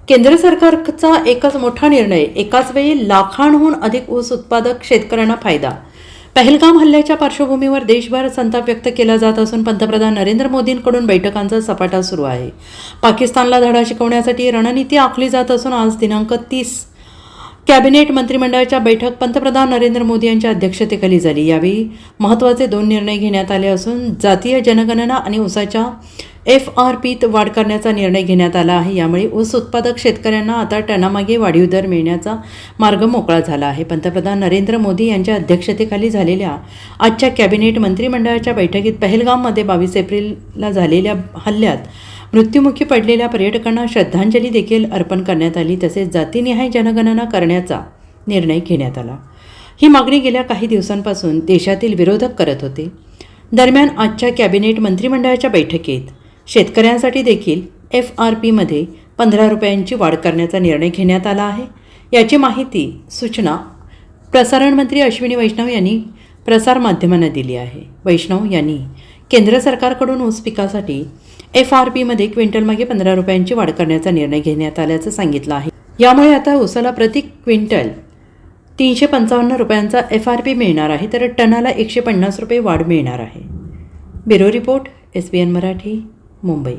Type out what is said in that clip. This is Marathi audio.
केंद्र सरकारचा एकच मोठा निर्णय, एकाच वेळी लाखांहून अधिक ऊस उत्पादक शेतकऱ्यांना फायदा. पहलगाम हल्ल्याच्या पार्श्वभूमीवर देशभर संताप व्यक्त केला जात असून पंतप्रधान नरेंद्र मोदींकडून बैठकांचा सपाटा सुरू आहे. पाकिस्तानला धडा शिकवण्यासाठी रणनीती आखली जात असून आज दिनांक 30 कॅबिनेट मंत्रिमंडळाच्या बैठक पंतप्रधान नरेंद्र मोदी यांच्या अध्यक्षतेखाली झाली. यावेळी महत्त्वाचे 2 निर्णय घेण्यात आले असून जातीय जनगणना आणि ऊसाच्या FRPत वाढ करण्याचा निर्णय घेण्यात आला आहे. यामुळे ऊस उत्पादक शेतकऱ्यांना आता टनामागे वाढीव दर मिळण्याचा मार्ग मोकळा झाला आहे. पंतप्रधान नरेंद्र मोदी यांच्या अध्यक्षतेखाली झालेल्या आजच्या कॅबिनेट मंत्रिमंडळाच्या बैठकीत पहलगाममध्ये 22 एप्रिलला झालेल्या हल्ल्यात मृत्युमुखी पडलेल्या पर्यटकांना श्रद्धांजली देखील अर्पण करण्यात आली. तसेच जातीनिहाय जनगणना करण्याचा निर्णय घेण्यात आला. ही मागणी गेल्या काही दिवसांपासून देशातील विरोधक करत होते. दरम्यान आजच्या कॅबिनेट मंत्रिमंडळाच्या बैठकीत शेतकऱ्यांसाठी देखील FRPमध्ये 15 रुपयांची वाढ करण्याचा निर्णय घेण्यात आला आहे. याची माहिती सूचना प्रसारण मंत्री अश्विनी वैष्णव यांनी प्रसारमाध्यमांना दिली आहे. वैष्णव यांनी केंद्र सरकारकडून ऊस पिकासाठी FRPमध्ये क्विंटलमागे 15 रुपयांची वाढ करण्याचा निर्णय घेण्यात आल्याचं सांगितलं आहे. यामुळे आता ऊसाला प्रति क्विंटल 355 रुपयांचा FRP मिळणार आहे, तर टनाला 150 रुपये वाढ मिळणार आहे. Bureau report, SBN Marathi, Mumbai.